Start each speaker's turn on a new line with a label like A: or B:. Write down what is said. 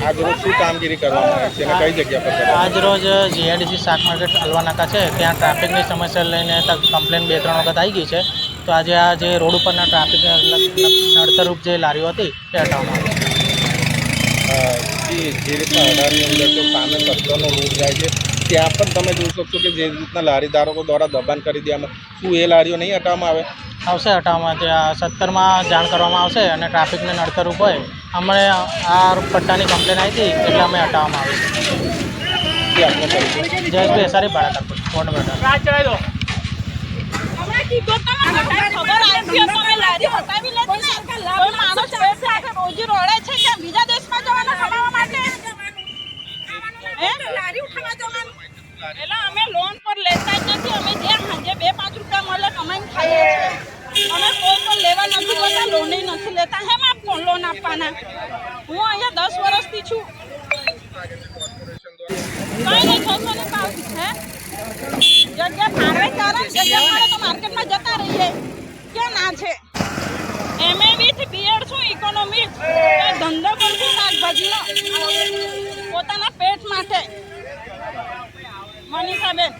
A: આજ રોજ શું કામગીરી કરવામાં આવી છે અને કઈ જગ્યા પર કરવામાં
B: આજ રોજ જીઆઈડીસી શાક માર્કેટ હલવા નાકા છે ત્યાં ટ્રાફિકની સમસ્યા લઈને કમ્પ્લેન 2-3 વખત આવી ગઈ છે. તો આજે આ જે રોડ ઉપરના ટ્રાફિક નડતરરૂપ જે લારીઓ હતી તે હટાવવામાં આવી
A: આવી? જે રીતના અડાની અંદર જો સામે કચરાનો રોડ જાય છે ત્યાં પણ તમે જોઈ શકશો કે જે રીતના લારી ધારકો દ્વારા દબાણ કરી દેવામાં, શું એ લારીઓ નહીં હટાવવામાં આવે?
B: આવશે હટાવવામાં. ત્યાં 17માં જાણ કરવામાં આવશે અને ટ્રાફિકને નડતરરૂપ હોય અમને આ પટ્ટાની કમ્પ્લેન આવી હતી એટલે અમે હટાવવામાં આવે
A: એ આપણો પરિચય.
B: છે. જયેશભાઈ એસારી ભાડા કોર્ટ બેઠા
C: રોજી રોડે છે કે બીજા દેશમાં જવાના કમાવા માટે લારી ઉઠાવવા જવાનું. એટલે અમે લોન પર લેતા જ નથી. અમે જે સાંજે 2-5 રૂપિયા મળે કમાઈને ખાઈએ છીએ. અમે કોઈ પણ લેવા નથી જતા, લોન નથી લેતા. હેમ આપ લોન આપવાના? હું અહીંયા 10 વર્ષથી છું. કઈ નહીં 600 ની ભાવ હે જગ્યા ફાળવે કારણ જગ્યા ફાળે તો માર્કેટમાં જતા રહીએ. ક્યાં ના છે? એમએ વિથ બીએડ છું, ઇકોનોમિક્સ. ધંધો કરું છું શાકભાજીનો પોતાના પેટ માટે. મનીષાબેન